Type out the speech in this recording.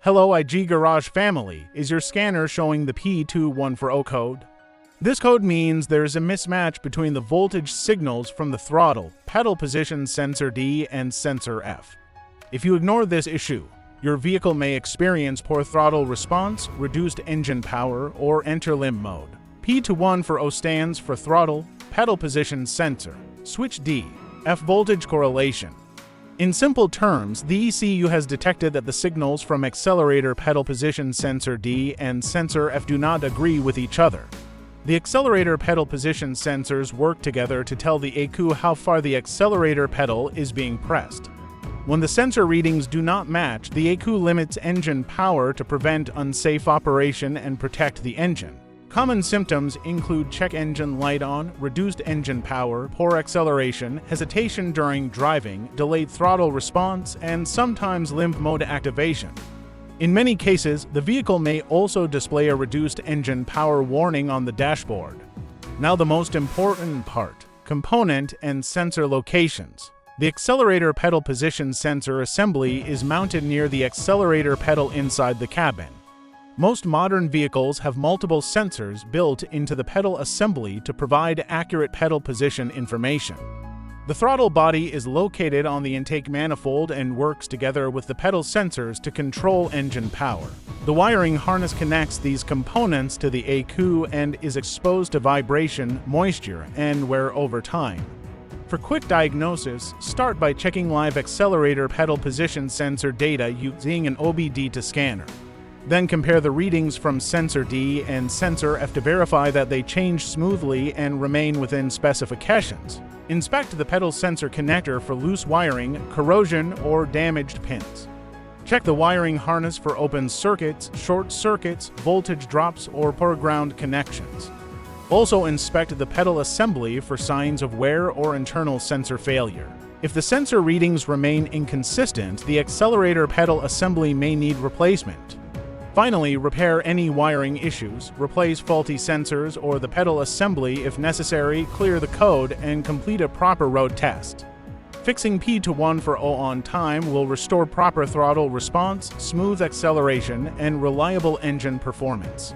Hello IG Garage family, is your scanner showing the P2140 code? This code means there is a mismatch between the voltage signals from the throttle, pedal position sensor D and sensor F. If you ignore this issue, your vehicle may experience poor throttle response, reduced engine power, or enter limp mode. P2140 stands for throttle, pedal position sensor, switch D, F voltage correlation. In simple terms, the ECU has detected that the signals from accelerator pedal position sensor D and sensor F do not agree with each other. The accelerator pedal position sensors work together to tell the ECU how far the accelerator pedal is being pressed. When the sensor readings do not match, the ECU limits engine power to prevent unsafe operation and protect the engine. Common symptoms include check engine light on, reduced engine power, poor acceleration, hesitation during driving, delayed throttle response, and sometimes limp mode activation. In many cases, the vehicle may also display a reduced engine power warning on the dashboard. Now the most important part: component and sensor locations. The accelerator pedal position sensor assembly is mounted near the accelerator pedal inside the cabin. Most modern vehicles have multiple sensors built into the pedal assembly to provide accurate pedal position information. The throttle body is located on the intake manifold and works together with the pedal sensors to control engine power. The wiring harness connects these components to the ECU and is exposed to vibration, moisture, and wear over time. For quick diagnosis, start by checking live accelerator pedal position sensor data using an obd2 scanner. Then compare the readings from sensor D and sensor F to verify that they change smoothly and remain within specifications. Inspect the pedal sensor connector for loose wiring, corrosion, or damaged pins. Check the wiring harness for open circuits, short circuits, voltage drops, or poor ground connections. Also inspect the pedal assembly for signs of wear or internal sensor failure. If the sensor readings remain inconsistent, the accelerator pedal assembly may need replacement. Finally, repair any wiring issues, replace faulty sensors or the pedal assembly if necessary, clear the code, and complete a proper road test. Fixing P2140 on time will restore proper throttle response, smooth acceleration, and reliable engine performance.